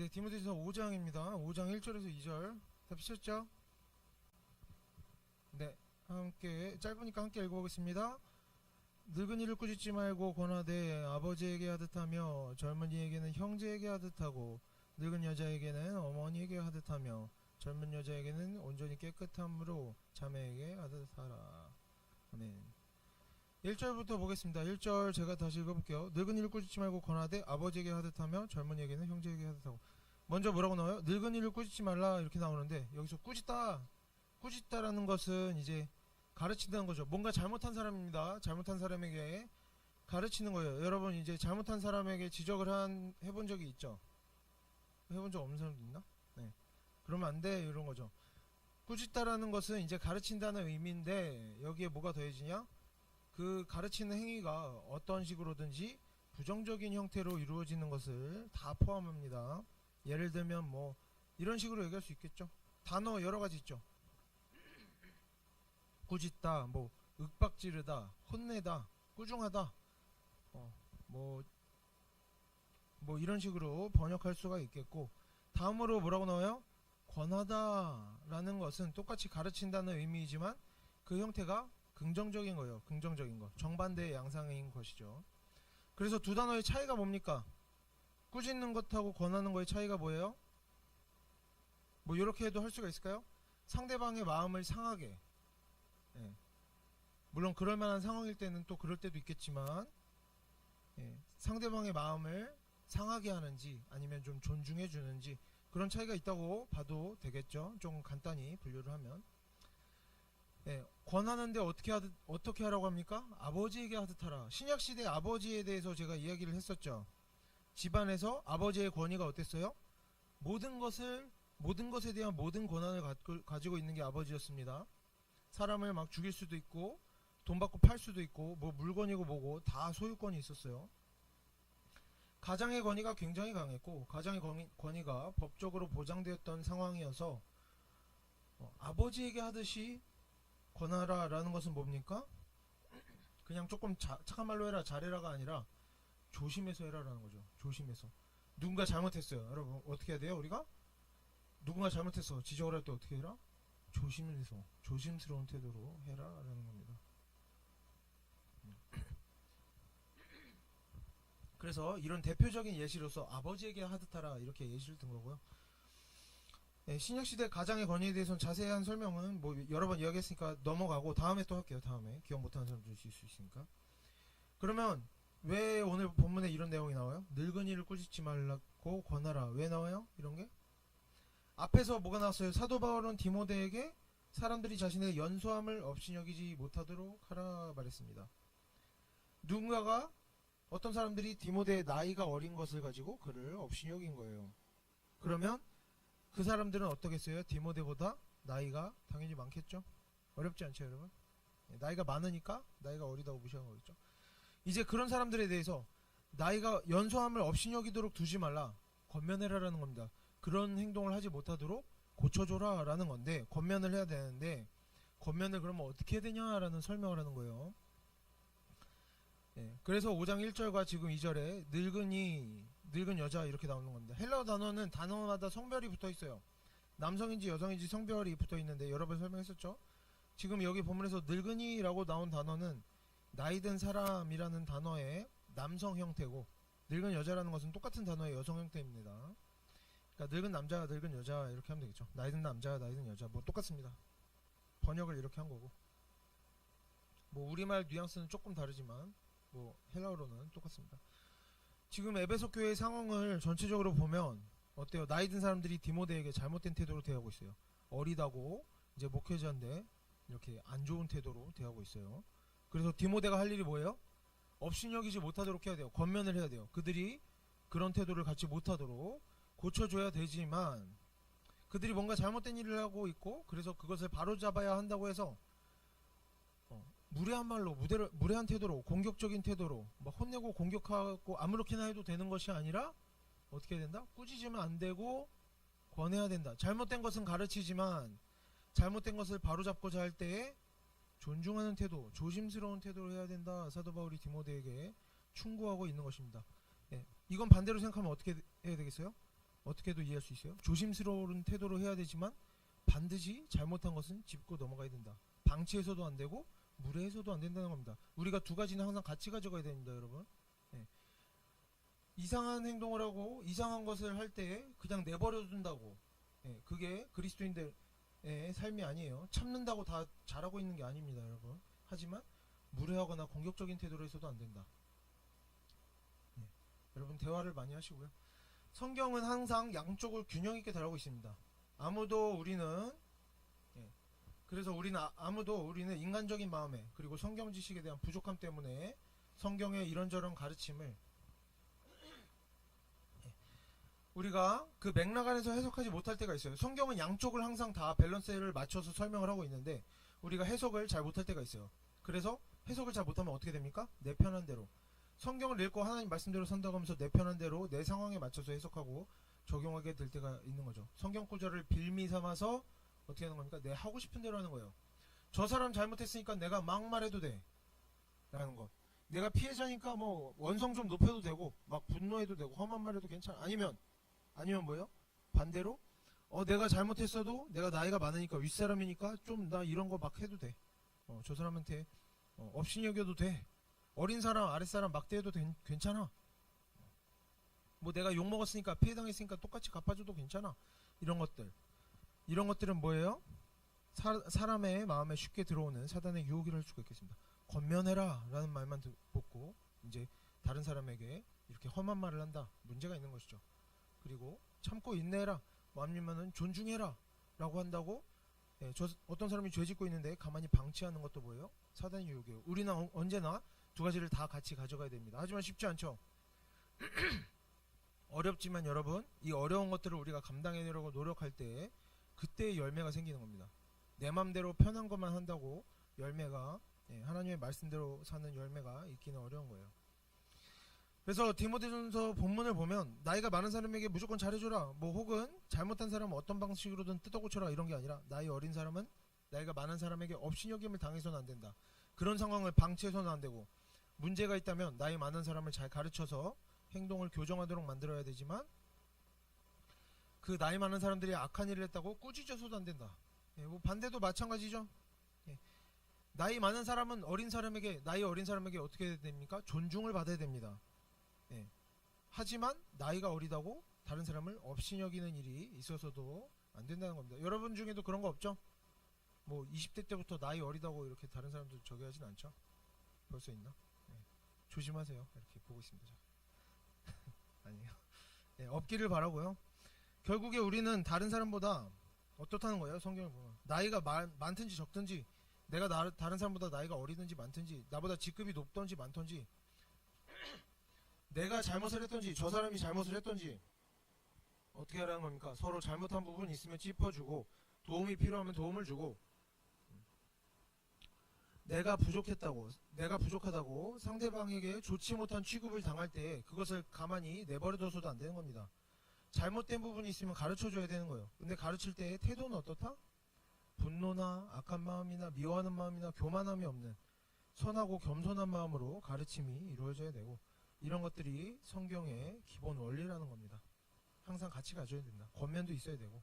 네, 디모데전서 5장입니다. 5장 1절에서 2절 다 피셨죠? 네, 함께 짧으니까 함께 읽어보겠습니다. 늙은이를 꾸짖지 말고 권하되 아버지에게 하듯 하며 젊은이에게는 형제에게 하듯 하고 늙은 여자에게는 어머니에게 하듯 하며 젊은 여자에게는 온전히 깨끗함으로 자매에게 하듯 하라. 아멘. 1절부터 보겠습니다. 1절 제가 다시 읽어볼게요. 늙은이를 꾸짖지 말고 권하되 아버지에게 하듯 하며 젊은이에게는 형제에게 하듯 하고. 먼저 뭐라고 나와요? 늙은이를 꾸짖지 말라 이렇게 나오는데 여기서 꾸짖다라는 것은 이제 가르친다는 거죠. 뭔가 잘못한 사람입니다. 잘못한 사람에게 가르치는 거예요. 여러분 이제 잘못한 사람에게 지적을 해본 적이 있죠? 해본 적 없는 사람도 있나? 네. 그러면 안 돼 이런 거죠. 꾸짖다라는 것은 이제 가르친다는 의미인데 여기에 뭐가 더해지냐? 그 가르치는 행위가 어떤 식으로든지 부정적인 형태로 이루어지는 것을 다 포함합니다. 예를 들면 뭐 이런 식으로 얘기할 수 있겠죠. 단어 여러 가지 있죠. 꾸짖다, 뭐 윽박지르다, 혼내다, 꾸중하다, 뭐 이런 식으로 번역할 수가 있겠고, 다음으로 뭐라고 나와요? 권하다라는 것은 똑같이 가르친다는 의미이지만 그 형태가 긍정적인 거예요. 긍정적인 거, 정반대의 양상인 것이죠. 그래서 두 단어의 차이가 뭡니까? 꾸짖는 것하고 권하는 거의 차이가 뭐예요? 뭐 이렇게 해도 할 수가 있을까요? 상대방의 마음을 상하게, 예. 물론 그럴 만한 상황일 때는 또 그럴 때도 있겠지만, 예. 상대방의 마음을 상하게 하는지 아니면 좀 존중해 주는지 그런 차이가 있다고 봐도 되겠죠. 좀 간단히 분류를 하면. 예. 권하는데 어떻게 하라고 합니까? 아버지에게 하듯 하라. 신약시대 아버지에 대해서 제가 이야기를 했었죠. 집안에서 아버지의 권위가 어땠어요? 모든 것에 대한 모든 권한을 가지고 있는 게 아버지였습니다. 사람을 막 죽일 수도 있고 돈 받고 팔 수도 있고 뭐 물건이고 뭐고 다 소유권이 있었어요. 가장의 권위가 굉장히 강했고 가장의 권위가 법적으로 보장되었던 상황이어서 아버지에게 하듯이 권하라 라는 것은 뭡니까? 그냥 조금 착한 말로 해라 잘해라가 아니라 조심해서 해라라는 거죠. 조심해서. 누군가 잘못했어요. 여러분 어떻게 해야 돼요? 우리가? 누군가 잘못했어. 지적을 할 때 어떻게 해라? 조심해서 조심스러운 태도로 해라라는 겁니다. 그래서 이런 대표적인 예시로서 아버지에게 하듯 하라 이렇게 예시를 든 거고요. 네, 신약시대 가장의 권위에 대해서는 자세한 설명은 뭐 여러 번 이야기했으니까 넘어가고 다음에 또 할게요. 다음에 기억 못하는 사람들 있을 수 있으니까. 그러면 왜 오늘 본문에 이런 내용이 나와요? 늙은이를 꾸짖지 말라고 권하라. 왜 나와요? 이런 게? 앞에서 뭐가 나왔어요? 사도 바울은 디모데에게 사람들이 자신의 연소함을 업신여기지 못하도록 하라 말했습니다. 누군가가 어떤 사람들이 디모데의 나이가 어린 것을 가지고 그를 업신여긴 거예요. 그러면 그 사람들은 어떻겠어요? 디모데보다 나이가 당연히 많겠죠? 어렵지 않죠 여러분? 나이가 많으니까 나이가 어리다고 무시한 거겠죠? 이제 그런 사람들에 대해서 나이가 연소함을 업신여기도록 두지 말라. 권면해라라는 겁니다. 그런 행동을 하지 못하도록 고쳐줘라 라는 건데 권면을 해야 되는데 권면을 그러면 어떻게 해야 되냐라는 설명을 하는 거예요. 예, 그래서 5장 1절과 지금 2절에 늙은 여자 이렇게 나오는 겁니다. 헬라어 단어는 단어마다 성별이 붙어 있어요. 남성인지 여성인지 성별이 붙어 있는데 여러 번 설명했었죠. 지금 여기 본문에서 늙은이라고 나온 단어는 나이든 사람이라는 단어의 남성 형태고 늙은 여자라는 것은 똑같은 단어의 여성 형태입니다. 그러니까 늙은 남자, 늙은 여자 이렇게 하면 되겠죠. 나이든 남자, 나이든 여자 뭐 똑같습니다. 번역을 이렇게 한 거고. 뭐 우리말 뉘앙스는 조금 다르지만 뭐 헬라어로는 똑같습니다. 지금 에베소 교회의 상황을 전체적으로 보면 어때요? 나이 든 사람들이 디모데에게 잘못된 태도로 대하고 있어요. 어리다고 이제 목회자인데 이렇게 안 좋은 태도로 대하고 있어요. 그래서 디모데가 할 일이 뭐예요? 업신여기지 못하도록 해야 돼요. 권면을 해야 돼요. 그들이 그런 태도를 갖지 못하도록 고쳐줘야 되지만 그들이 뭔가 잘못된 일을 하고 있고 그래서 그것을 바로잡아야 한다고 해서 무례한 말로 무례한 태도로 공격적인 태도로 막 혼내고 공격하고 아무렇게나 해도 되는 것이 아니라 어떻게 해야 된다? 꾸짖으면 안 되고 권해야 된다. 잘못된 것은 가르치지만 잘못된 것을 바로잡고자 할 때에 존중하는 태도, 조심스러운 태도를 해야 된다. 사도 바울이 디모데에게 충고하고 있는 것입니다. 예, 이건 반대로 생각하면 어떻게 해야 되겠어요? 어떻게 해도 이해할 수 있어요? 조심스러운 태도로 해야 되지만 반드시 잘못한 것은 짚고 넘어가야 된다. 방치해서도 안 되고 무례해서도 안 된다는 겁니다. 우리가 두 가지는 항상 같이 가져가야 됩니다, 여러분. 예. 이상한 행동을 하고 이상한 것을 할 때 그냥 내버려 둔다고, 예, 그게 그리스도인들의 삶이 아니에요. 참는다고 다 잘하고 있는 게 아닙니다, 여러분. 하지만 무례하거나 공격적인 태도로 해서도 안 된다. 예. 여러분 대화를 많이 하시고요. 성경은 항상 양쪽을 균형 있게 다루고 있습니다. 아무도 우리는, 예, 그래서 우리는 인간적인 마음에 그리고 성경 지식에 대한 부족함 때문에 성경의 이런저런 가르침을 우리가 그 맥락 안에서 해석하지 못할 때가 있어요. 성경은 양쪽을 항상 다 밸런스를 맞춰서 설명을 하고 있는데 우리가 해석을 잘 못할 때가 있어요. 그래서 해석을 잘 못하면 어떻게 됩니까? 내 편한 대로 성경을 읽고 하나님 말씀대로 산다고 하면서 내 편한 대로 내 상황에 맞춰서 해석하고 적용하게 될 때가 있는 거죠. 성경 구절을 빌미 삼아서 어떻게 하는 겁니까? 내 하고 싶은 대로 하는 거예요. 저 사람 잘못했으니까 내가 막 말해도 돼 라는 거. 내가 피해자니까 뭐 원성 좀 높여도 되고 막 분노해도 되고 험한 말해도 괜찮아. 아니면 뭐예요? 반대로 내가 잘못했어도 내가 나이가 많으니까 윗사람이니까 좀 나 이런 거 막 해도 돼. 저 사람한테 업신 여겨도 돼. 어린 사람 아랫사람 막대해도 괜찮아. 뭐 내가 욕먹었으니까 피해당했으니까 똑같이 갚아줘도 괜찮아. 이런 것들은 뭐예요? 사람의 마음에 쉽게 들어오는 사단의 유혹이라 할 수가 있겠습니다. 권면해라 라는 말만 듣고 이제 다른 사람에게 이렇게 험한 말을 한다. 문제가 있는 것이죠. 그리고 참고 인내해라. 뭐 아니면은 존중해라 라고 한다고, 예, 어떤 사람이 죄 짓고 있는데 가만히 방치하는 것도 뭐예요? 사단의 유혹이에요. 우리는 언제나 두 가지를 다 같이 가져가야 됩니다. 하지만 쉽지 않죠. 어렵지만 여러분, 이 어려운 것들을 우리가 감당해내려고 노력할 때 그때의 열매가 생기는 겁니다. 내 맘대로 편한 것만 한다고 열매가, 예, 하나님의 말씀대로 사는 열매가 있기는 어려운 거예요. 그래서 디모데전서 본문을 보면 나이가 많은 사람에게 무조건 잘해줘라, 뭐 혹은 잘못한 사람은 어떤 방식으로든 뜯어고쳐라 이런 게 아니라 나이 어린 사람은 나이가 많은 사람에게 업신여김을 당해서는 안 된다. 그런 상황을 방치해서는 안 되고, 문제가 있다면 나이 많은 사람을 잘 가르쳐서 행동을 교정하도록 만들어야 되지만 그 나이 많은 사람들이 악한 일을 했다고 꾸짖어서도 안 된다. 예, 뭐 반대도 마찬가지죠. 예. 나이 어린 사람에게 어떻게 해야 됩니까? 존중을 받아야 됩니다. 예. 하지만 나이가 어리다고 다른 사람을 업신여기는 일이 있어서도 안 된다는 겁니다. 여러분 중에도 그런 거 없죠? 뭐 20대 때부터 나이 어리다고 이렇게 다른 사람들 저기 하진 않죠? 벌써 있나? 예. 조심하세요. 이렇게 보고 있습니다. 아니에요. 예, 없기를 바라고요. 결국에 우리는 다른 사람보다 어떻다는 거예요? 성경을 보면 나이가 많든지 적든지, 내가 다른 사람보다 나이가 어리든지 많든지, 나보다 직급이 높든지 많든지, 내가 잘못을 했든지 저 사람이 잘못을 했든지 어떻게 하라는 겁니까? 서로 잘못한 부분이 있으면 짚어주고 도움이 필요하면 도움을 주고, 내가 부족하다고 상대방에게 좋지 못한 취급을 당할 때 그것을 가만히 내버려둬서도 안 되는 겁니다. 잘못된 부분이 있으면 가르쳐줘야 되는 거예요. 근데 가르칠 때의 태도는 어떻다? 분노나 악한 마음이나 미워하는 마음이나 교만함이 없는 선하고 겸손한 마음으로 가르침이 이루어져야 되고, 이런 것들이 성경의 기본 원리라는 겁니다. 항상 같이 가져야 된다. 권면도 있어야 되고,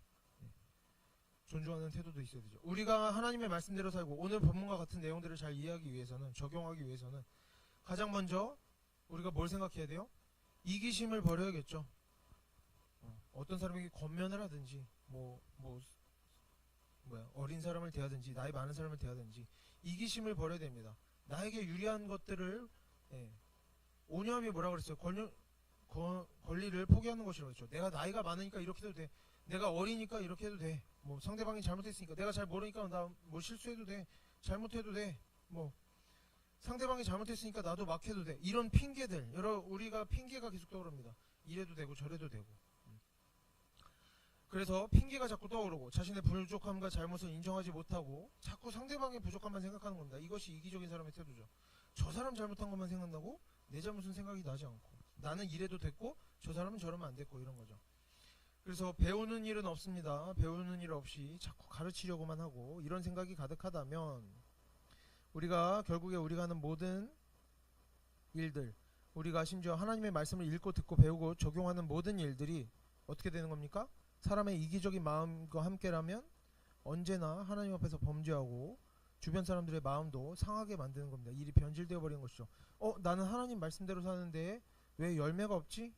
존중하는 태도도 있어야 되죠. 우리가 하나님의 말씀대로 살고 오늘 본문과 같은 내용들을 잘 이해하기 위해서는, 적용하기 위해서는 가장 먼저 우리가 뭘 생각해야 돼요? 이기심을 버려야겠죠. 어떤 사람에게 권면을 하든지 어린 사람을 대하든지 나이 많은 사람을 대하든지 이기심을 버려야 됩니다. 나에게 유리한 것들을, 오념이 뭐라 그랬어요? 권리를 포기하는 것이라고 했죠. 내가 나이가 많으니까 이렇게 해도 돼. 내가 어리니까 이렇게 해도 돼. 뭐 상대방이 잘못했으니까, 내가 잘 모르니까 나 뭐 실수해도 돼. 잘못해도 돼. 뭐 상대방이 잘못했으니까 나도 막 해도 돼. 이런 핑계들, 우리가 핑계가 계속 떠오릅니다. 이래도 되고 저래도 되고. 그래서 핑계가 자꾸 떠오르고 자신의 부족함과 잘못을 인정하지 못하고 자꾸 상대방의 부족함만 생각하는 겁니다. 이것이 이기적인 사람의 태도죠. 저 사람 잘못한 것만 생각나고 내 잘못은 생각이 나지 않고, 나는 이래도 됐고 저 사람은 저러면 안 됐고, 이런 거죠. 그래서 배우는 일은 없습니다. 배우는 일 없이 자꾸 가르치려고만 하고 이런 생각이 가득하다면 결국에 우리가 하는 모든 일들, 우리가 심지어 하나님의 말씀을 읽고 듣고 배우고 적용하는 모든 일들이 어떻게 되는 겁니까? 사람의 이기적인 마음과 함께라면 언제나 하나님 앞에서 범죄하고 주변 사람들의 마음도 상하게 만드는 겁니다. 일이 변질되어 버리는 것이죠. 나는 하나님 말씀대로 사는데 왜 열매가 없지?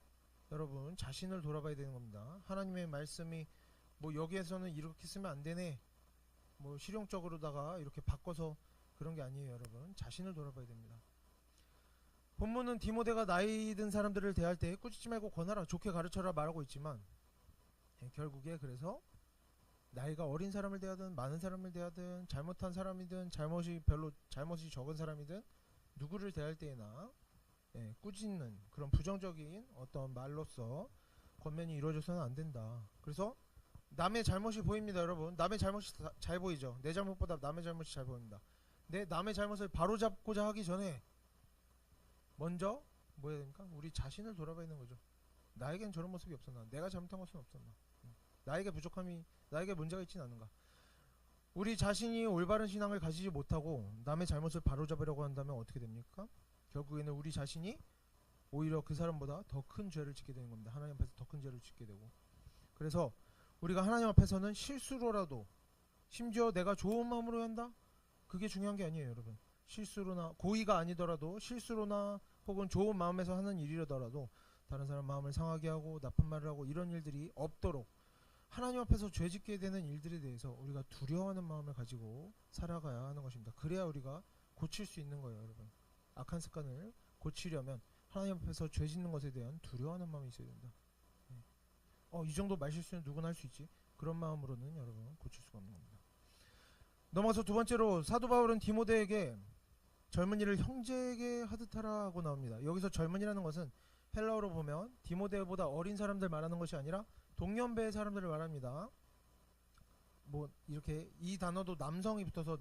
여러분, 자신을 돌아봐야 되는 겁니다. 하나님의 말씀이 뭐 여기에서는 이렇게 쓰면 안 되네, 뭐 실용적으로다가 이렇게 바꿔서 그런 게 아니에요. 여러분, 자신을 돌아봐야 됩니다. 본문은 디모데가 나이 든 사람들을 대할 때 꾸짖지 말고 권하라, 좋게 가르쳐라 말하고 있지만 결국에 그래서 나이가 어린 사람을 대하든 많은 사람을 대하든 잘못한 사람이든 잘못이 적은 사람이든 누구를 대할 때에나 꾸짖는 그런 부정적인 어떤 말로써 권면이 이루어져서는 안 된다. 그래서 남의 잘못이 보입니다. 여러분, 남의 잘못이 잘 보이죠. 내 잘못보다 남의 잘못이 잘 보입니다. 남의 잘못을 바로잡고자 하기 전에 먼저 뭐 해야 됩니까? 우리 자신을 돌아봐야 되는 거죠. 나에겐 저런 모습이 없었나? 내가 잘못한 것은 없었나? 나에게 나에게 문제가 있진 않은가? 우리 자신이 올바른 신앙을 가지지 못하고 남의 잘못을 바로잡으려고 한다면 어떻게 됩니까? 결국에는 우리 자신이 오히려 그 사람보다 더 큰 죄를 짓게 되는 겁니다. 하나님 앞에서 더 큰 죄를 짓게 되고. 그래서 우리가 하나님 앞에서는 실수로라도, 심지어 내가 좋은 마음으로 한다? 그게 중요한 게 아니에요. 여러분, 실수로나 고의가 아니더라도 실수로나 혹은 좋은 마음에서 하는 일이라더라도 다른 사람 마음을 상하게 하고 나쁜 말을 하고 이런 일들이 없도록 하나님 앞에서 죄짓게 되는 일들에 대해서 우리가 두려워하는 마음을 가지고 살아가야 하는 것입니다. 그래야 우리가 고칠 수 있는 거예요. 여러분, 악한 습관을 고치려면 하나님 앞에서 죄짓는 것에 대한 두려워하는 마음이 있어야 된다. 이 정도 말실수는 누구나 할 수 있지, 그런 마음으로는 여러분 고칠 수가 없는 겁니다. 넘어가서 두 번째로, 사도 바울은 디모데에게 젊은이를 형제에게 하듯하라고 나옵니다. 여기서 젊은이라는 것은 헬라어로 보면 디모데보다 어린 사람들 말하는 것이 아니라 동년배의 사람들을 말합니다. 뭐 이렇게 이 단어도 남성이 붙어서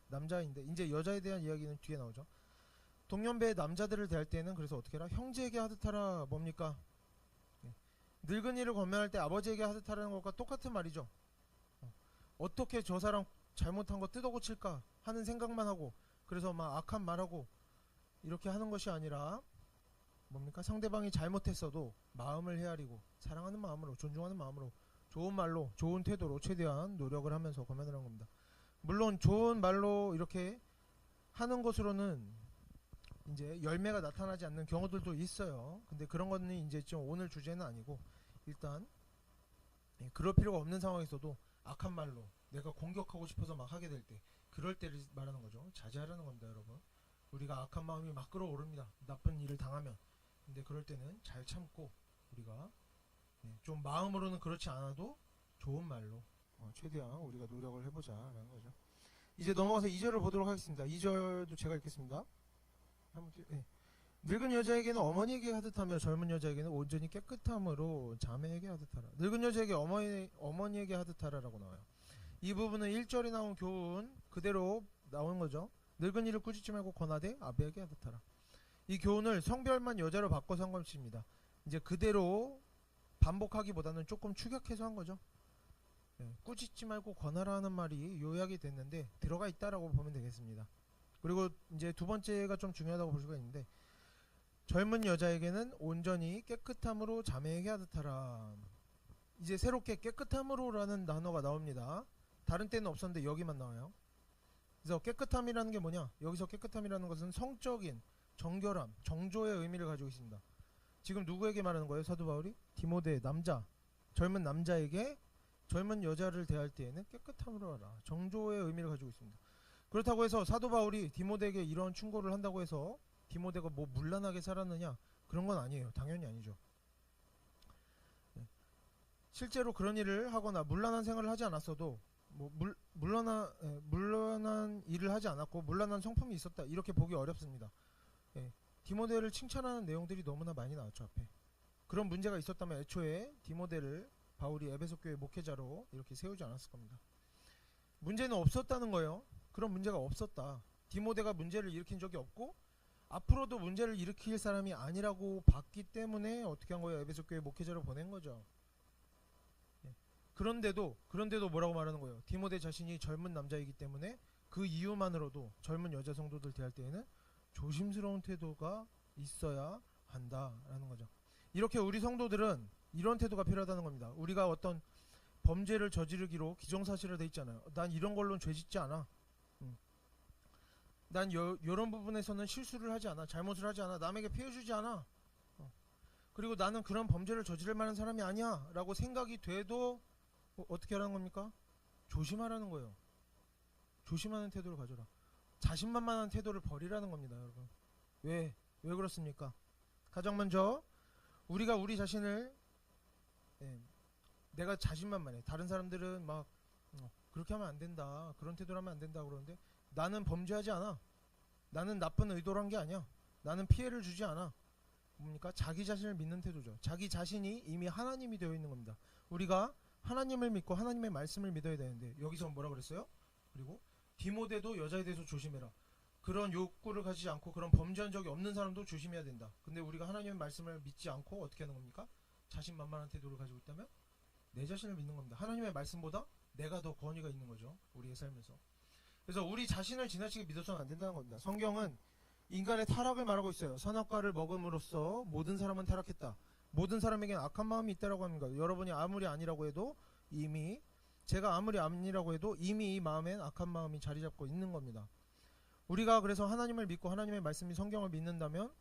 남자인데 이제 여자에 대한 이야기는 뒤에 나오죠. 동년배의 남자들을 대할 때는 그래서 어떻게 해라? 형제에게 하듯하라. 뭡니까? 늙은이를 권면할 때 아버지에게 하듯하라는 것과 똑같은 말이죠. 어떻게 저 사람 잘못한 거 뜯어 고칠까 하는 생각만 하고, 그래서 막 악한 말하고 이렇게 하는 것이 아니라 뭡니까? 상대방이 잘못했어도 마음을 헤아리고 사랑하는 마음으로, 존중하는 마음으로, 좋은 말로, 좋은 태도로 최대한 노력을 하면서 권면을 하는 겁니다. 물론 좋은 말로 이렇게 하는 것으로는 이제 열매가 나타나지 않는 경우들도 있어요. 근데 그런 거는 이제 좀 오늘 주제는 아니고, 일단 그럴 필요가 없는 상황에서도 악한 말로 내가 공격하고 싶어서 막 하게 될 때, 그럴 때를 말하는 거죠. 자제하라는 겁니다. 여러분, 우리가 악한 마음이 막 끌어오릅니다. 나쁜 일을 당하면. 근데 그럴 때는 잘 참고 우리가 좀 마음으로는 그렇지 않아도 좋은 말로 최대한 우리가 노력을 해보자라는 거죠. 이제 넘어가서 2절을 보도록 하겠습니다. 2절도 제가 읽겠습니다. 늙은 여자에게는 어머니에게 하듯하며 젊은 여자에게는 온전히 깨끗함으로 자매에게 하듯하라. 늙은 여자에게 어머니에게 하듯하라라고 나와요. 이 부분은 1절에 나온 교훈 그대로 나오는 거죠. 늙은이를 꾸짖지 말고 권하되 아비에게 하듯하라. 이 교훈을 성별만 여자로 바꿔서 한 것입니다. 이제 그대로 반복하기보다는 조금 축약해서 한 거죠. 꾸짖지 말고 권하라 하는 말이 요약이 됐는데 들어가 있다라고 보면 되겠습니다. 그리고 이제 두 번째가 좀 중요하다고 볼 수가 있는데, 젊은 여자에게는 온전히 깨끗함으로 자매에게 하듯하라. 이제 새롭게 깨끗함으로라는 단어가 나옵니다. 다른 때는 없었는데 여기만 나와요. 그래서 깨끗함이라는 게 뭐냐? 여기서 깨끗함이라는 것은 성적인 정결함, 정조의 의미를 가지고 있습니다. 지금 누구에게 말하는 거예요? 사도 바울이? 디모데, 남자, 젊은 남자에게 젊은 여자를 대할 때에는 깨끗함으로 하라. 정조의 의미를 가지고 있습니다. 그렇다고 해서 사도 바울이 디모데에게 이런 충고를 한다고 해서 디모데가 뭐 문란하게 살았느냐? 그런 건 아니에요. 당연히 아니죠. 실제로 그런 일을 하거나 문란한 생활을 하지 않았어도 뭐 문란한 일을 하지 않았고 문란한 성품이 있었다, 이렇게 보기 어렵습니다. 디모데를 칭찬하는 내용들이 너무나 많이 나왔죠. 앞에 그런 문제가 있었다면 애초에 디모데를 바울이 에베소 교회 목회자로 이렇게 세우지 않았을 겁니다. 문제는 없었다는 거예요. 그런 문제가 없었다. 디모데가 문제를 일으킨 적이 없고 앞으로도 문제를 일으킬 사람이 아니라고 봤기 때문에 어떻게 한 거예요? 에베소 교회 목회자로 보낸 거죠. 그런데도 뭐라고 말하는 거예요? 디모데 자신이 젊은 남자이기 때문에 그 이유만으로도 젊은 여자 성도들 대할 때에는 조심스러운 태도가 있어야 한다라는 거죠. 이렇게 우리 성도들은 이런 태도가 필요하다는 겁니다. 우리가 어떤 범죄를 저지르기로 기정사실화 돼 있잖아요. 난 이런 걸로는 죄 짓지 않아. 난 이런 부분에서는 실수를 하지 않아. 잘못을 하지 않아. 남에게 피해 주지 않아. 그리고 나는 그런 범죄를 저지를 만한 사람이 아니야 라고 생각이 돼도 어떻게 하라는 겁니까? 조심하라는 거예요. 조심하는 태도를 가져라. 자신만만한 태도를 버리라는 겁니다, 여러분. 왜 그렇습니까? 가장 먼저 우리가 우리 자신을 내가 자신만만해. 다른 사람들은 막 그렇게 하면 안 된다, 그런 태도를 하면 안 된다 그러는데 나는 범죄하지 않아. 나는 나쁜 의도로 한 게 아니야. 나는 피해를 주지 않아. 뭡니까? 자기 자신을 믿는 태도죠. 자기 자신이 이미 하나님이 되어 있는 겁니다. 우리가 하나님을 믿고 하나님의 말씀을 믿어야 되는데 여기서 뭐라 그랬어요? 그리고 디모데도 여자에 대해서 조심해라. 그런 욕구를 가지지 않고 그런 범죄한 적이 없는 사람도 조심해야 된다. 근데 우리가 하나님의 말씀을 믿지 않고 어떻게 하는 겁니까? 자신만만한 태도를 가지고 있다면 내 자신을 믿는 겁니다. 하나님의 말씀보다 내가 더 권위가 있는 거죠, 우리의 삶에서. 그래서 우리 자신을 지나치게 믿어서는 안 된다는 겁니다. 성경은 인간의 타락을 말하고 있어요. 선악과를 먹음으로써 모든 사람은 타락했다. 모든 사람에게는 악한 마음이 있다라고 합니다. 여러분이 아무리 아니라고 해도 이미, 제가 아무리 아니라고 해도 이미 이 마음엔 악한 마음이 자리 잡고 있는 겁니다. 우리가 그래서 하나님을 믿고 하나님의 말씀이 성경을 믿는다면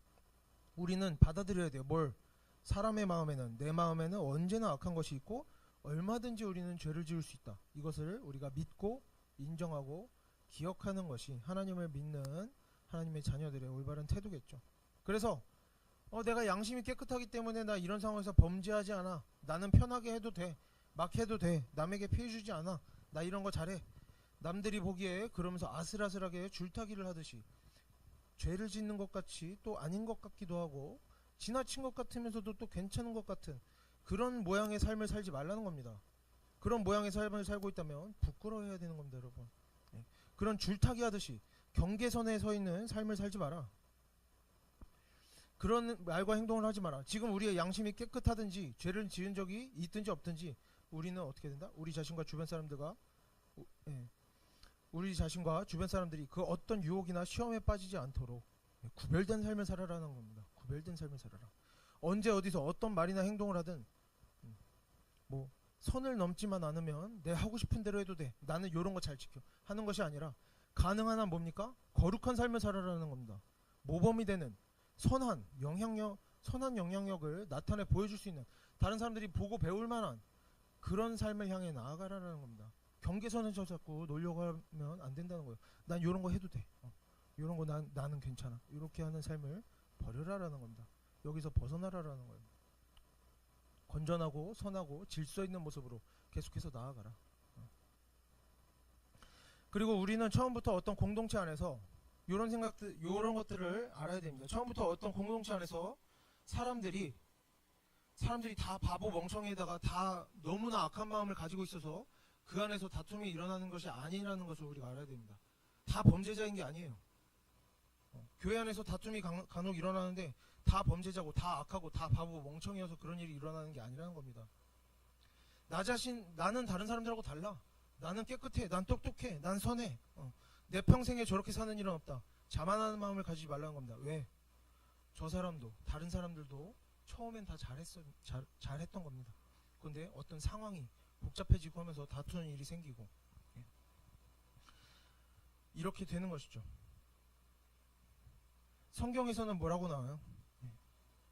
우리는 받아들여야 돼요. 뭘? 사람의 마음에는, 내 마음에는 언제나 악한 것이 있고 얼마든지 우리는 죄를 지을 수 있다. 이것을 우리가 믿고 인정하고 기억하는 것이 하나님을 믿는 하나님의 자녀들의 올바른 태도겠죠. 그래서 내가 양심이 깨끗하기 때문에 나 이런 상황에서 범죄하지 않아. 나는 편하게 해도 돼. 막 해도 돼. 남에게 피해 주지 않아. 나 이런 거 잘해. 남들이 보기에 그러면서 아슬아슬하게 줄타기를 하듯이 죄를 짓는 것 같이 또 아닌 것 같기도 하고 지나친 것 같으면서도 또 괜찮은 것 같은 그런 모양의 삶을 살지 말라는 겁니다. 그런 모양의 삶을 살고 있다면 부끄러워해야 되는 겁니다, 여러분. 그런 줄타기 하듯이 경계선에 서 있는 삶을 살지 마라. 그런 말과 행동을 하지 마라. 지금 우리의 양심이 깨끗하든지 죄를 지은 적이 있든지 없든지 우리는 어떻게 된다? 우리 자신과 주변 사람들과 우리 자신과 주변 사람들이 그 어떤 유혹이나 시험에 빠지지 않도록 구별된 삶을 살아라는 겁니다. 구별된 삶을 살아라. 언제 어디서 어떤 말이나 행동을 하든 뭐 선을 넘지만 않으면 내 하고 싶은 대로 해도 돼. 나는 요런 거 잘 지켜. 하는 것이 아니라 가능한 한 뭡니까? 거룩한 삶을 살아라는 겁니다. 모범이 되는 선한 영향력을 나타내 보여줄 수 있는, 다른 사람들이 보고 배울 만한 그런 삶을 향해 나아가라는 겁니다. 경계선을 저 잡고 놀려고 하면 안 된다는 거예요. 난 요런 거 해도 돼. 요런 거 나는 괜찮아. 이렇게 하는 삶을 버려라라는 겁니다. 여기서 벗어나라라는 거예요. 건전하고 선하고 질서 있는 모습으로 계속해서 나아가라. 그리고 우리는 처음부터 어떤 공동체 안에서 요런 것들을 알아야 됩니다. 처음부터 어떤 공동체 안에서 사람들이 다 바보 멍청이에다가 다 너무나 악한 마음을 가지고 있어서 그 안에서 다툼이 일어나는 것이 아니라는 것을 우리가 알아야 됩니다. 다 범죄자인 게 아니에요. 교회 안에서 다툼이 간혹 일어나는데 다 범죄자고 다 악하고 다 바보 멍청이어서 그런 일이 일어나는 게 아니라는 겁니다. 나는 다른 사람들하고 달라. 나는 깨끗해. 난 똑똑해. 난 선해. 내 평생에 저렇게 사는 일은 없다. 자만하는 마음을 가지지 말라는 겁니다. 왜? 저 사람도 다른 사람들도 처음엔 다 잘했던 겁니다. 그런데 어떤 상황이 복잡해지고 하면서 다투는 일이 생기고 이렇게 되는 것이죠. 성경에서는 뭐라고 나와요?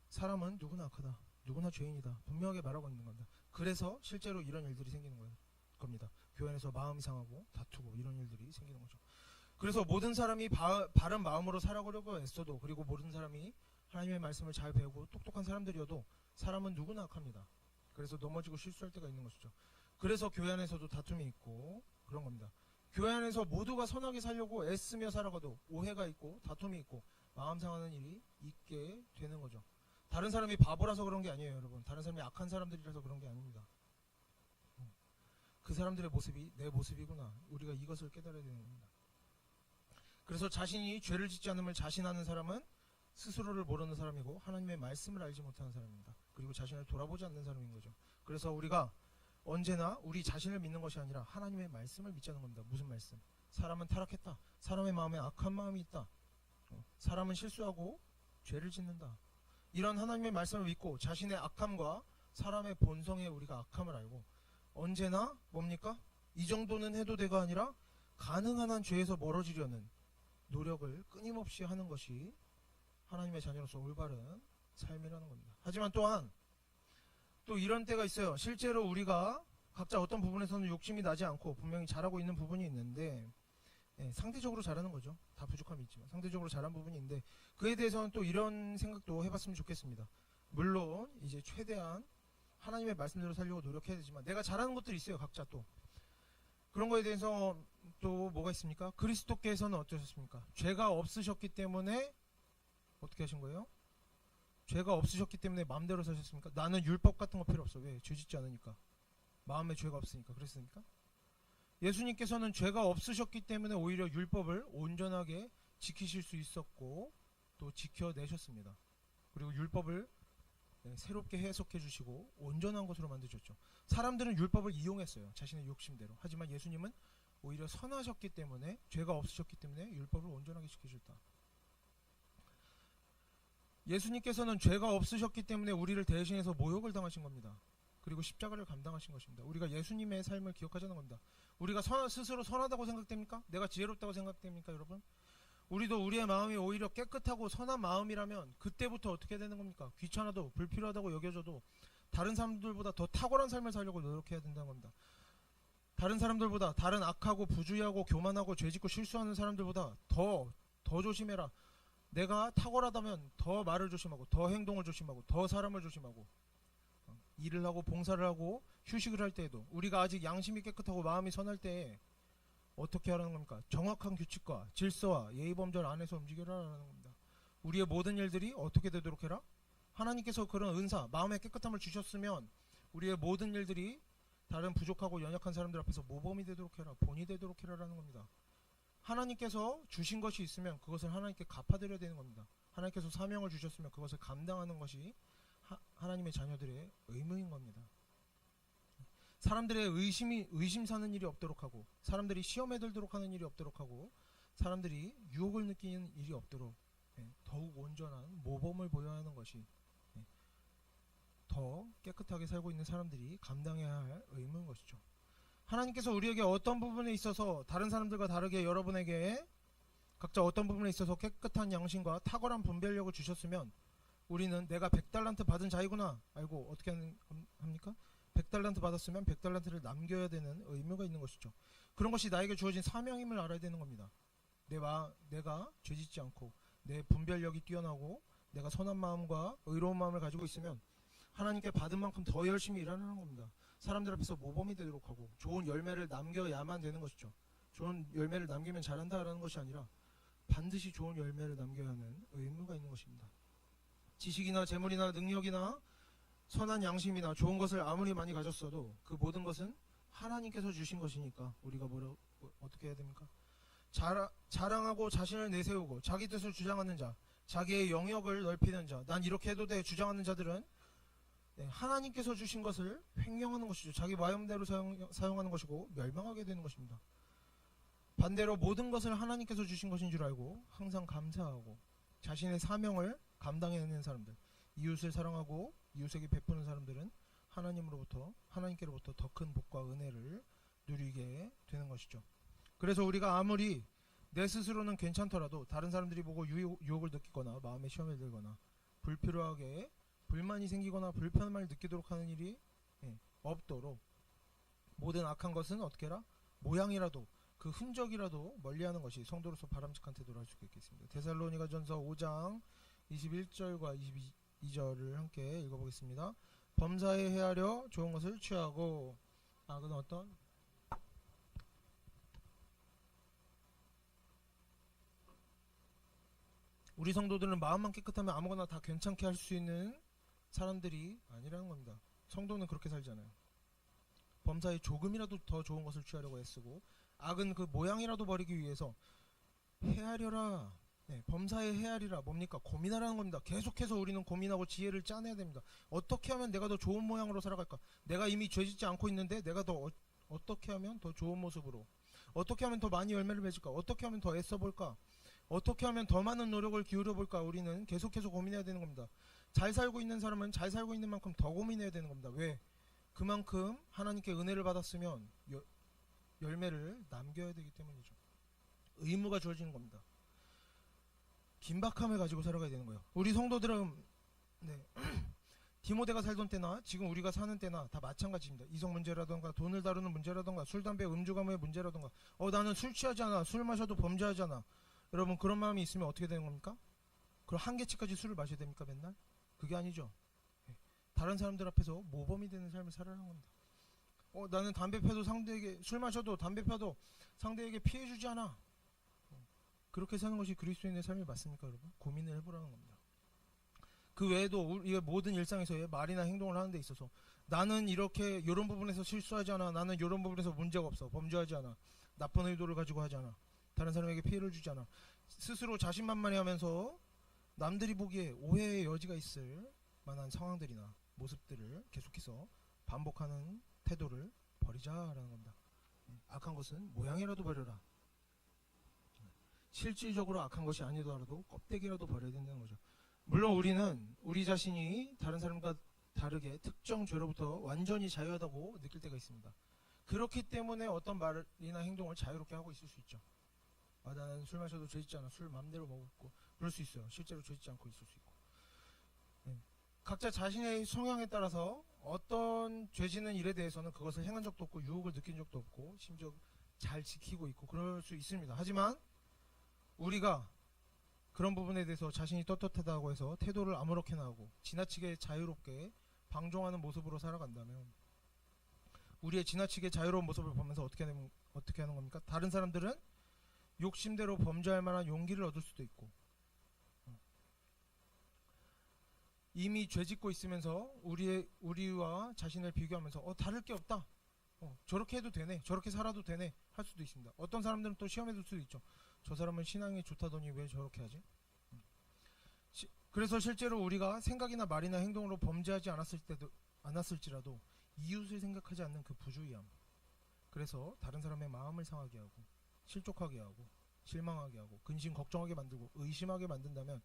사람은 누구나 악하다. 누구나 죄인이다. 분명하게 말하고 있는 겁니다. 그래서 실제로 이런 일들이 생기는 겁니다. 교회 안에서 마음이 상하고 다투고 이런 일들이 생기는 거죠. 그래서 모든 사람이 바른 마음으로 살아가려고 애써도, 그리고 모든 사람이 하나님의 말씀을 잘 배우고 똑똑한 사람들이어도 사람은 누구나 악합니다. 그래서 넘어지고 실수할 때가 있는 것이죠. 그래서 교회 안에서도 다툼이 있고 그런 겁니다. 교회 안에서 모두가 선하게 살려고 애쓰며 살아가도 오해가 있고 다툼이 있고 마음 상하는 일이 있게 되는 거죠. 다른 사람이 바보라서 그런 게 아니에요, 여러분. 다른 사람이 악한 사람들이라서 그런 게 아닙니다. 그 사람들의 모습이 내 모습이구나. 우리가 이것을 깨달아야 되는 겁니다. 그래서 자신이 죄를 짓지 않음을 자신하는 사람은 스스로를 모르는 사람이고 하나님의 말씀을 알지 못하는 사람입니다. 그리고 자신을 돌아보지 않는 사람인 거죠. 그래서 우리가 언제나 우리 자신을 믿는 것이 아니라 하나님의 말씀을 믿자는 겁니다. 무슨 말씀? 사람은 타락했다. 사람의 마음에 악한 마음이 있다. 사람은 실수하고 죄를 짓는다. 이런 하나님의 말씀을 믿고 자신의 악함과 사람의 본성에 우리가 악함을 알고 언제나 뭡니까? 이 정도는 해도 돼가 아니라 가능한 한 죄에서 멀어지려는 노력을 끊임없이 하는 것이 하나님의 자녀로서 올바른 삶이라는 겁니다. 하지만 또한 또 이런 때가 있어요. 실제로 우리가 각자 어떤 부분에서는 욕심이 나지 않고 분명히 잘하고 있는 부분이 있는데 상대적으로 잘하는 거죠. 다 부족함이 있지만 상대적으로 잘한 부분이 있는데 그에 대해서는 또 이런 생각도 해봤으면 좋겠습니다. 물론 이제 최대한 하나님의 말씀대로 살려고 노력해야 되지만 내가 잘하는 것들이 있어요. 각자 또 그런 거에 대해서 또 뭐가 있습니까? 그리스도께서는 어떠셨습니까? 죄가 없으셨기 때문에 어떻게 하신 거예요? 죄가 없으셨기 때문에 마음대로 사셨습니까? 나는 율법 같은 거 필요 없어. 왜? 죄 짓지 않으니까. 마음에 죄가 없으니까. 그랬습니까? 예수님께서는 죄가 없으셨기 때문에 오히려 율법을 온전하게 지키실 수 있었고 또 지켜내셨습니다. 그리고 율법을 새롭게 해석해 주시고 온전한 것으로 만드셨죠. 사람들은 율법을 이용했어요. 자신의 욕심대로. 하지만 예수님은 오히려 선하셨기 때문에 죄가 없으셨기 때문에 율법을 온전하게 지켜주셨다. 예수님께서는 죄가 없으셨기 때문에 우리를 대신해서 모욕을 당하신 겁니다. 그리고 십자가를 감당하신 것입니다. 우리가 예수님의 삶을 기억하자는 겁니다. 우리가 스스로 선하다고 생각됩니까? 내가 지혜롭다고 생각됩니까, 여러분? 우리도 우리의 마음이 오히려 깨끗하고 선한 마음이라면 그때부터 어떻게 되는 겁니까? 귀찮아도 불필요하다고 여겨져도 다른 사람들보다 더 탁월한 삶을 살려고 노력해야 된다는 겁니다. 다른 사람들보다 다른 악하고 부주의하고 교만하고 죄짓고 실수하는 사람들보다 더 조심해라. 내가 탁월하다면 더 말을 조심하고 더 행동을 조심하고 더 사람을 조심하고 일을 하고 봉사를 하고 휴식을 할 때에도 우리가 아직 양심이 깨끗하고 마음이 선할 때에 어떻게 하라는 겁니까? 정확한 규칙과 질서와 예의범절 안에서 움직여라라는 겁니다. 우리의 모든 일들이 어떻게 되도록 해라? 하나님께서 그런 은사, 마음의 깨끗함을 주셨으면 우리의 모든 일들이 다른 부족하고 연약한 사람들 앞에서 모범이 되도록 해라, 본이 되도록 해라라는 겁니다. 하나님께서 주신 것이 있으면 그것을 하나님께 갚아드려야 되는 겁니다. 하나님께서 사명을 주셨으면 그것을 감당하는 것이 하나님의 자녀들의 의무인 겁니다. 사람들의 의심 사는 일이 없도록 하고 사람들이 시험에 들도록 하는 일이 없도록 하고 사람들이 유혹을 느끼는 일이 없도록 더욱 온전한 모범을 보여야 하는 것이 더 깨끗하게 살고 있는 사람들이 감당해야 할 의무인 것이죠. 하나님께서 우리에게 어떤 부분에 있어서 다른 사람들과 다르게 여러분에게 각자 어떤 부분에 있어서 깨끗한 양심과 탁월한 분별력을 주셨으면 우리는 내가 100달란트 받은 자이구나 알고 어떻게 합니까? 100달란트 받았으면 100달란트를 남겨야 되는 의무가 있는 것이죠. 그런 것이 나에게 주어진 사명임을 알아야 되는 겁니다. 내가 죄짓지 않고 내 분별력이 뛰어나고 내가 선한 마음과 의로운 마음을 가지고 있으면 하나님께 받은 만큼 더 열심히 일하는 겁니다. 사람들 앞에서 모범이 되도록 하고 좋은 열매를 남겨야만 되는 것이죠. 좋은 열매를 남기면 잘한다라는 것이 아니라 반드시 좋은 열매를 남겨야 하는 의무가 있는 것입니다. 지식이나 재물이나 능력이나 선한 양심이나 좋은 것을 아무리 많이 가졌어도 그 모든 것은 하나님께서 주신 것이니까 우리가 어떻게 해야 됩니까? 자랑하고 자신을 내세우고 자기 뜻을 주장하는 자, 자기의 영역을 넓히는 자, 난 이렇게 해도 돼 주장하는 자들은 하나님께서 주신 것을 횡령하는 것이죠. 자기 마음대로 사용하는 것이고 멸망하게 되는 것입니다. 반대로 모든 것을 하나님께서 주신 것인 줄 알고 항상 감사하고 자신의 사명을 감당해내는 사람들, 이웃을 사랑하고 이웃에게 베푸는 사람들은 하나님께로부터 더 큰 복과 은혜를 누리게 되는 것이죠. 그래서 우리가 아무리 내 스스로는 괜찮더라도 다른 사람들이 보고 유혹을 느끼거나 마음에 시험에 들거나 불필요하게 불만이 생기거나 불편함을 느끼도록 하는 일이 없도록 모든 악한 것은 어떻게 해라? 모양이라도 그 흔적이라도 멀리하는 것이 성도로서 바람직한 태도를 할 수 있겠습니다. 데살로니가전서 5장 21절과 22절을 함께 읽어보겠습니다. 범사에 헤아려 좋은 것을 취하고 악은 어떤 우리 성도들은 마음만 깨끗하면 아무거나 다 괜찮게 할 수 있는 사람들이 아니라는 겁니다. 성도는 그렇게 살잖아요. 범사에 조금이라도 더 좋은 것을 취하려고 애쓰고 악은 그 모양이라도 버리기 위해서 헤아려라. 범사에 헤아리라. 뭡니까? 고민하라는 겁니다. 계속해서 우리는 고민하고 지혜를 짜내야 됩니다. 어떻게 하면 내가 더 좋은 모양으로 살아갈까? 내가 이미 죄짓지 않고 있는데 내가 더 어떻게 하면 더 좋은 모습으로, 어떻게 하면 더 많이 열매를 맺을까? 어떻게 하면 더 애써볼까? 어떻게 하면 더 많은 노력을 기울여볼까? 우리는 계속해서 고민해야 되는 겁니다. 잘 살고 있는 사람은 잘 살고 있는 만큼 더 고민해야 되는 겁니다. 왜? 그만큼 하나님께 은혜를 받았으면 열매를 남겨야 되기 때문이죠. 의무가 주어지는 겁니다. 긴박함을 가지고 살아가야 되는 거예요. 우리 성도들은 네. 디모데가 살던 때나 지금 우리가 사는 때나 다 마찬가지입니다. 이성 문제라던가 돈을 다루는 문제라던가 술, 담배, 음주 가무의 문제라던가 나는 술 취하지 않아. 술 마셔도 범죄하지 않아. 여러분 그런 마음이 있으면 어떻게 되는 겁니까? 그럼 한계치까지 술을 마셔야 됩니까 맨날? 그게 아니죠. 다른 사람들 앞에서 모범이 되는 삶을 살아가는 겁니다. 나는 담배 펴도 상대에게 술 마셔도 담배 펴도 상대에게 피해 주지 않아. 그렇게 사는 것이 그리스도인의 삶이 맞습니까, 여러분? 고민을 해보라는 겁니다. 그 외에도 우리의 모든 일상에서의 말이나 행동을 하는 데 있어서 나는 이렇게 이런 부분에서 실수하지 않아. 나는 이런 부분에서 문제가 없어. 범죄하지 않아. 나쁜 의도를 가지고 하지 않아. 다른 사람에게 피해를 주지 않아. 스스로 자신만만해하면서 남들이 보기에 오해의 여지가 있을 만한 상황들이나 모습들을 계속해서 반복하는 태도를 버리자라는 겁니다. 악한 것은 모양이라도 버려라. 실질적으로 악한 것이 아니더라도 껍데기라도 버려야 된다는 거죠. 물론 우리는 우리 자신이 다른 사람과 다르게 특정 죄로부터 완전히 자유하다고 느낄 때가 있습니다. 그렇기 때문에 어떤 말이나 행동을 자유롭게 하고 있을 수 있죠. 나는 술 마셔도 죄짓지 않아. 술 맘대로 먹고 그럴 수 있어요. 실제로 죄짓지 않고 있을 수 있고. 각자 자신의 성향에 따라서 어떤 죄지는 일에 대해서는 그것을 행한 적도 없고 유혹을 느낀 적도 없고 심지어 잘 지키고 있고 그럴 수 있습니다. 하지만 우리가 그런 부분에 대해서 자신이 떳떳하다고 해서 태도를 아무렇게나 하고 지나치게 자유롭게 방종하는 모습으로 살아간다면 우리의 지나치게 자유로운 모습을 보면서 어떻게 하는 겁니까? 다른 사람들은 욕심대로 범죄할 만한 용기를 얻을 수도 있고 이미 죄짓고 있으면서 우리와 자신을 비교하면서 다를 게 없다. 저렇게 해도 되네. 저렇게 살아도 되네. 할 수도 있습니다. 어떤 사람들은 또 시험해 둘 수도 있죠. 저 사람은 신앙이 좋다더니 왜 저렇게 하지? 그래서 실제로 우리가 생각이나 말이나 행동으로 범죄하지 않았을지라도 이웃을 생각하지 않는 그 부주의함. 그래서 다른 사람의 마음을 상하게 하고 실족하게 하고 실망하게 하고 근심 걱정하게 만들고 의심하게 만든다면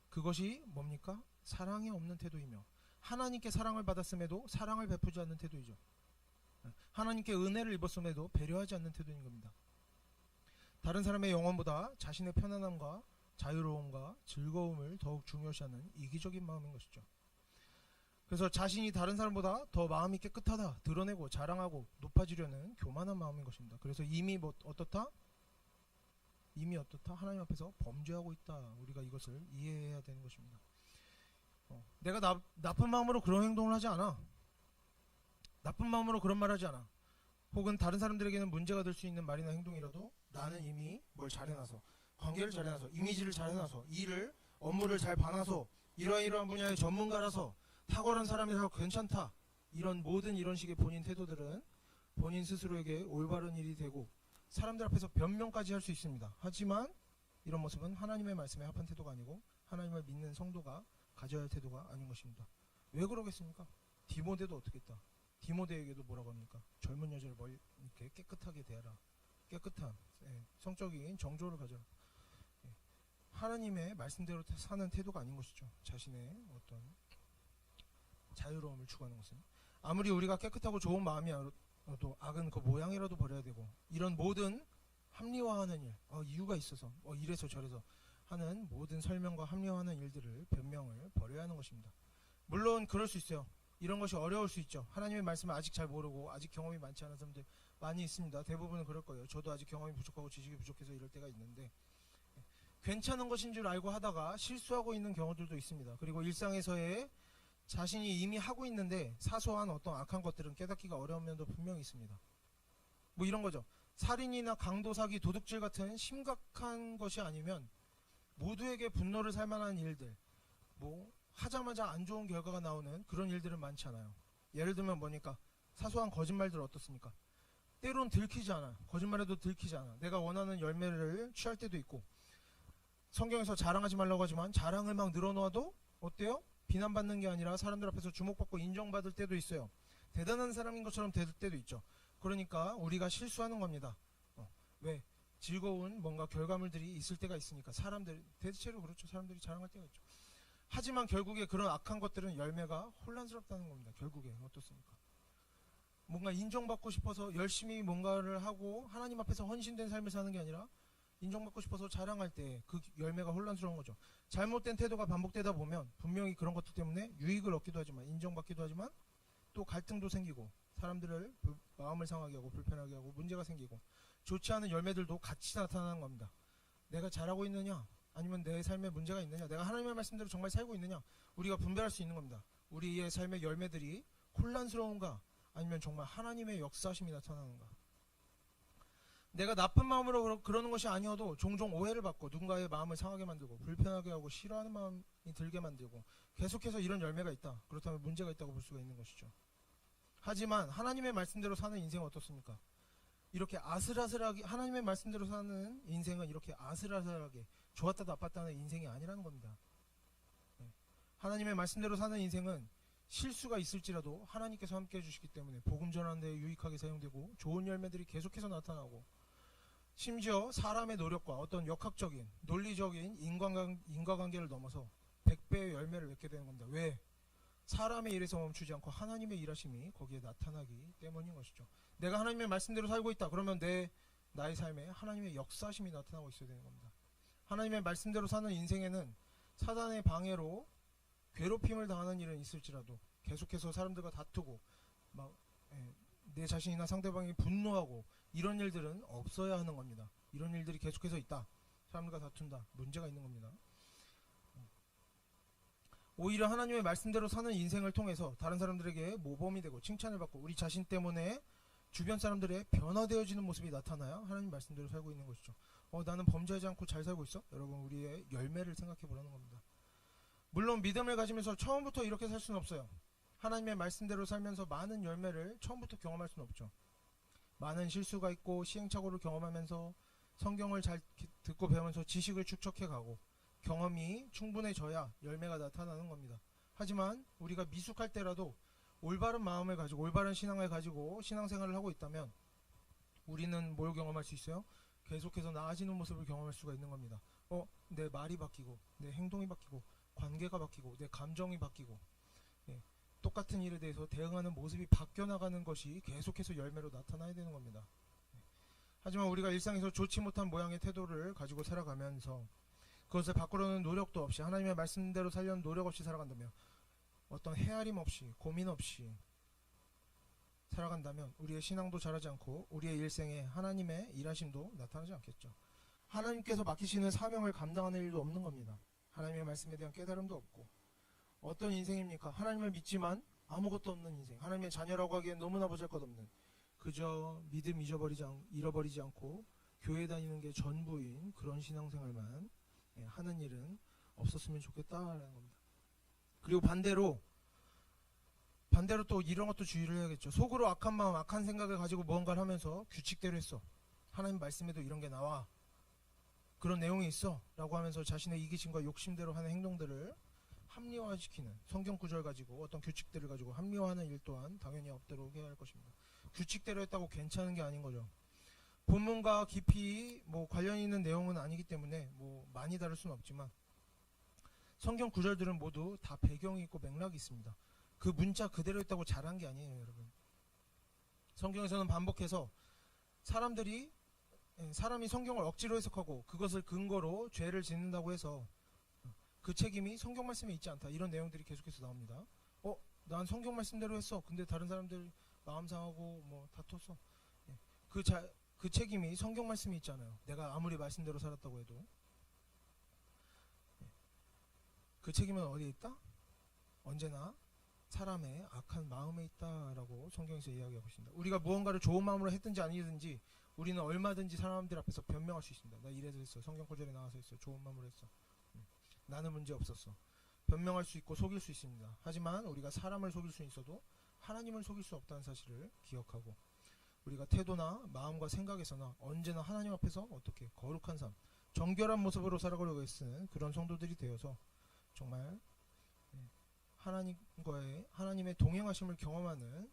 그것이 뭡니까? 사랑이 없는 태도이며 하나님께 사랑을 받았음에도 사랑을 베푸지 않는 태도이죠. 하나님께 은혜를 입었음에도 배려하지 않는 태도인 겁니다. 다른 사람의 영혼보다 자신의 편안함과 자유로움과 즐거움을 더욱 중요시하는 이기적인 마음인 것이죠. 그래서 자신이 다른 사람보다 더 마음이 깨끗하다 드러내고 자랑하고 높아지려는 교만한 마음인 것입니다. 그래서 이미 어떻다? 하나님 앞에서 범죄하고 있다. 우리가 이것을 이해해야 되는 것입니다. 내가 나쁜 마음으로 그런 행동을 하지 않아. 나쁜 마음으로 그런 말 하지 않아. 혹은 다른 사람들에게는 문제가 될 수 있는 말이나 행동이라도 나는 이미 뭘 잘해놔서 관계를 잘해놔서 이미지를 잘해놔서 일을 업무를 잘 봐놔서 이러한 분야의 전문가라서 탁월한 사람이라서 괜찮다. 모든 이런 식의 본인 태도들은 본인 스스로에게 올바른 일이 되고 사람들 앞에서 변명까지 할 수 있습니다. 하지만 이런 모습은 하나님의 말씀에 합한 태도가 아니고 하나님을 믿는 성도가 가져야 할 태도가 아닌 것입니다. 왜 그러겠습니까? 디모데도 어떻게 했다? 디모데에게도 뭐라고 합니까? 젊은 여자를 이렇게 깨끗하게 대하라. 깨끗한 성적인 정조를 가져라. 하나님의 말씀대로 사는 태도가 아닌 것이죠. 자신의 어떤 자유로움을 추구하는 것은 아무리 우리가 깨끗하고 좋은 마음이라도 악은 그 모양이라도 버려야 되고 이런 모든 합리화하는 일, 이유가 있어서 이래서 저래서 하는 모든 설명과 합리화하는 일들을 변명을 버려야 하는 것입니다. 물론 그럴 수 있어요. 이런 것이 어려울 수 있죠. 하나님의 말씀을 아직 잘 모르고 아직 경험이 많지 않은 사람들 많이 있습니다. 대부분은 그럴 거예요. 저도 아직 경험이 부족하고 지식이 부족해서 이럴 때가 있는데 괜찮은 것인 줄 알고 하다가 실수하고 있는 경우들도 있습니다. 그리고 일상에서의 자신이 이미 하고 있는데 사소한 어떤 악한 것들은 깨닫기가 어려운 면도 분명히 있습니다. 뭐 이런 거죠. 살인이나 강도, 사기, 도둑질 같은 심각한 것이 아니면 모두에게 분노를 살 만한 일들, 하자마자 안 좋은 결과가 나오는 그런 일들은 많지 않아요. 예를 들면 뭐니까 사소한 거짓말들 어떻습니까? 때론 들키지 않아. 거짓말해도 들키지 않아. 내가 원하는 열매를 취할 때도 있고 성경에서 자랑하지 말라고 하지만 자랑을 막 늘어놓아도 어때요? 비난받는 게 아니라 사람들 앞에서 주목받고 인정받을 때도 있어요. 대단한 사람인 것처럼 될 때도 있죠. 그러니까 우리가 실수하는 겁니다. 왜? 즐거운 뭔가 결과물들이 있을 때가 있으니까 사람들 대체로 그렇죠. 사람들이 자랑할 때가 있죠. 하지만 결국에 그런 악한 것들은 열매가 혼란스럽다는 겁니다. 결국에 어떻습니까? 뭔가 인정받고 싶어서 열심히 뭔가를 하고 하나님 앞에서 헌신된 삶을 사는 게 아니라 인정받고 싶어서 자랑할 때 그 열매가 혼란스러운 거죠. 잘못된 태도가 반복되다 보면 분명히 그런 것들 때문에 유익을 얻기도 하지만, 인정받기도 하지만 또 갈등도 생기고 사람들을 마음을 상하게 하고 불편하게 하고 문제가 생기고 좋지 않은 열매들도 같이 나타나는 겁니다. 내가 잘하고 있느냐, 아니면 내 삶에 문제가 있느냐, 내가 하나님의 말씀대로 정말 살고 있느냐, 우리가 분별할 수 있는 겁니다. 우리의 삶의 열매들이 혼란스러운가, 아니면 정말 하나님의 역사심이 나타나는가. 내가 나쁜 마음으로 그러는 것이 아니어도 종종 오해를 받고 누군가의 마음을 상하게 만들고 불편하게 하고 싫어하는 마음이 들게 만들고 계속해서 이런 열매가 있다. 그렇다면 문제가 있다고 볼 수가 있는 것이죠. 하지만 하나님의 말씀대로 사는 인생은 어떻습니까? 이렇게 아슬아슬하게, 하나님의 말씀대로 사는 인생은 이렇게 아슬아슬하게 좋았다 나빴다는 인생이 아니라는 겁니다. 하나님의 말씀대로 사는 인생은 실수가 있을지라도 하나님께서 함께 해주시기 때문에 복음 전하는 데 유익하게 사용되고 좋은 열매들이 계속해서 나타나고, 심지어 사람의 노력과 어떤 역학적인 논리적인 인과관계를 넘어서 100배의 열매를 맺게 되는 겁니다. 왜? 사람의 일에서 멈추지 않고 하나님의 일하심이 거기에 나타나기 때문인 것이죠. 내가 하나님의 말씀대로 살고 있다 그러면 나의 삶에 하나님의 역사심이 나타나고 있어야 되는 겁니다. 하나님의 말씀대로 사는 인생에는 사단의 방해로 괴롭힘을 당하는 일은 있을지라도 계속해서 사람들과 다투고 내 자신이나 상대방이 분노하고 이런 일들은 없어야 하는 겁니다. 이런 일들이 계속해서 있다, 사람들과 다툰다, 문제가 있는 겁니다. 오히려 하나님의 말씀대로 사는 인생을 통해서 다른 사람들에게 모범이 되고 칭찬을 받고 우리 자신 때문에 주변 사람들의 변화되어지는 모습이 나타나야 하나님 말씀대로 살고 있는 것이죠. 나는 범죄하지 않고 잘 살고 있어? 여러분, 우리의 열매를 생각해 보라는 겁니다. 물론 믿음을 가지면서 처음부터 이렇게 살 수는 없어요. 하나님의 말씀대로 살면서 많은 열매를 처음부터 경험할 수는 없죠. 많은 실수가 있고 시행착오를 경험하면서 성경을 잘 듣고 배우면서 지식을 축적해 가고 경험이 충분해져야 열매가 나타나는 겁니다. 하지만 우리가 미숙할 때라도 올바른 마음을 가지고 올바른 신앙을 가지고 신앙생활을 하고 있다면 우리는 뭘 경험할 수 있어요? 계속해서 나아지는 모습을 경험할 수가 있는 겁니다. 내 말이 바뀌고 내 행동이 바뀌고 관계가 바뀌고 내 감정이 바뀌고 똑같은 일에 대해서 대응하는 모습이 바뀌어 나가는 것이 계속해서 열매로 나타나야 되는 겁니다. 하지만 우리가 일상에서 좋지 못한 모양의 태도를 가지고 살아가면서 그것을 바꾸려는 노력도 없이 하나님의 말씀대로 살려는 노력 없이 살아간다면, 어떤 헤아림 없이 고민 없이 살아간다면 우리의 신앙도 자라지 않고 우리의 일생에 하나님의 일하심도 나타나지 않겠죠. 하나님께서 맡기시는 사명을 감당하는 일도 없는 겁니다. 하나님의 말씀에 대한 깨달음도 없고. 어떤 인생입니까? 하나님을 믿지만 아무것도 없는 인생, 하나님의 자녀라고 하기엔 너무나 보잘것없는, 그저 믿음 잃어버리지 않고 교회 다니는 게 전부인 그런 신앙생활만 하는 일은 없었으면 좋겠다라는 겁니다. 그리고 반대로 또 이런 것도 주의를 해야겠죠. 속으로 악한 마음, 악한 생각을 가지고 무언가를 하면서 규칙대로 했어, 하나님 말씀에도 이런 게 나와, 그런 내용이 있어 라고 하면서 자신의 이기심과 욕심대로 하는 행동들을 합리화시키는, 성경 구절 가지고 어떤 규칙들을 가지고 합리화하는 일 또한 당연히 없도록 해야 할 것입니다. 규칙대로 했다고 괜찮은 게 아닌 거죠. 본문과 깊이 관련 있는 내용은 아니기 때문에 많이 다를 수는 없지만 성경 구절들은 모두 다 배경이 있고 맥락이 있습니다. 그 문자 그대로 했다고 잘한 게 아니에요, 여러분. 성경에서는 반복해서 사람이 성경을 억지로 해석하고 그것을 근거로 죄를 짓는다고 해서 그 책임이 성경 말씀에 있지 않다, 이런 내용들이 계속해서 나옵니다. 난 성경 말씀대로 했어, 근데 다른 사람들 마음 상하고 다퉜어. 그 책임이 성경 말씀에 있잖아요. 내가 아무리 말씀대로 살았다고 해도 그 책임은 어디에 있다? 언제나 사람의 악한 마음에 있다라고 성경에서 이야기하고 있습니다. 우리가 무언가를 좋은 마음으로 했든지 아니든지 우리는 얼마든지 사람들 앞에서 변명할 수 있습니다. 나 이래서 했어, 성경 구절에 나와서 했어, 좋은 마음으로 했어, 나는 문제 없었어, 변명할 수 있고 속일 수 있습니다. 하지만 우리가 사람을 속일 수 있어도 하나님을 속일 수 없다는 사실을 기억하고, 우리가 태도나 마음과 생각에서나 언제나 하나님 앞에서 어떻게 거룩한 삶, 정결한 모습으로 살아가려고 애쓰는 그런 성도들이 되어서 정말 하나님의 동행하심을 경험하는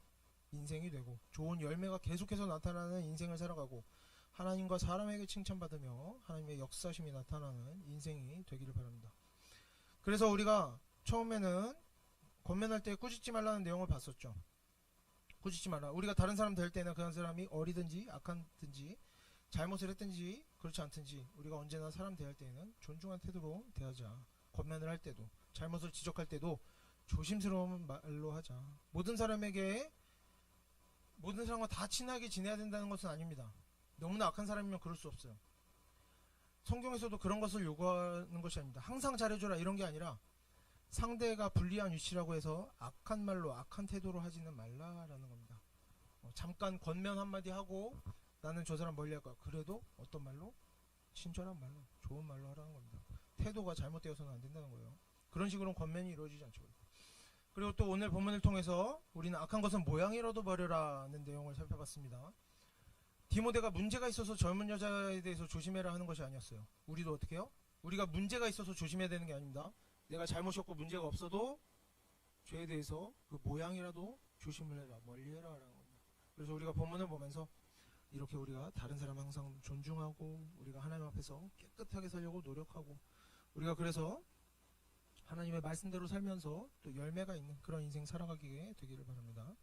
인생이 되고 좋은 열매가 계속해서 나타나는 인생을 살아가고 하나님과 사람에게 칭찬받으며 하나님의 역사심이 나타나는 인생이 되기를 바랍니다. 그래서 우리가 처음에는 권면할 때 꾸짖지 말라는 내용을 봤었죠. 꾸짖지 말라. 우리가 다른 사람 될 때는 그 사람이 어리든지 악한든지 잘못을 했든지 그렇지 않든지 우리가 언제나 사람 대할 때에는 존중한 태도로 대하자. 권면을 할 때도 잘못을 지적할 때도 조심스러운 말로 하자. 모든 사람과 다 친하게 지내야 된다는 것은 아닙니다. 너무나 악한 사람이면 그럴 수 없어요. 성경에서도 그런 것을 요구하는 것이 아닙니다. 항상 잘해줘라 이런 게 아니라 상대가 불리한 위치라고 해서 악한 말로 악한 태도로 하지는 말라라는 겁니다. 잠깐 권면 한마디 하고 나는 저 사람 멀리 할 거야. 그래도 어떤 말로? 친절한 말로, 좋은 말로 하라는 겁니다. 태도가 잘못되어서는 안 된다는 거예요. 그런 식으로는 권면이 이루어지지 않죠. 그리고 또 오늘 본문을 통해서 우리는 악한 것은 모양이라도 버려라는 내용을 살펴봤습니다. 디모데가 문제가 있어서 젊은 여자에 대해서 조심해라 하는 것이 아니었어요. 우리도 어떻게 해요? 우리가 문제가 있어서 조심해야 되는 게 아닙니다. 내가 잘못이 없고 문제가 없어도 죄에 대해서 그 모양이라도 조심을 해라, 멀리 해라 라는 겁니다. 그래서 우리가 본문을 보면서 이렇게 우리가 다른 사람 항상 존중하고 우리가 하나님 앞에서 깨끗하게 살려고 노력하고 우리가 그래서 하나님의 말씀대로 살면서 또 열매가 있는 그런 인생 살아가게 되기를 바랍니다.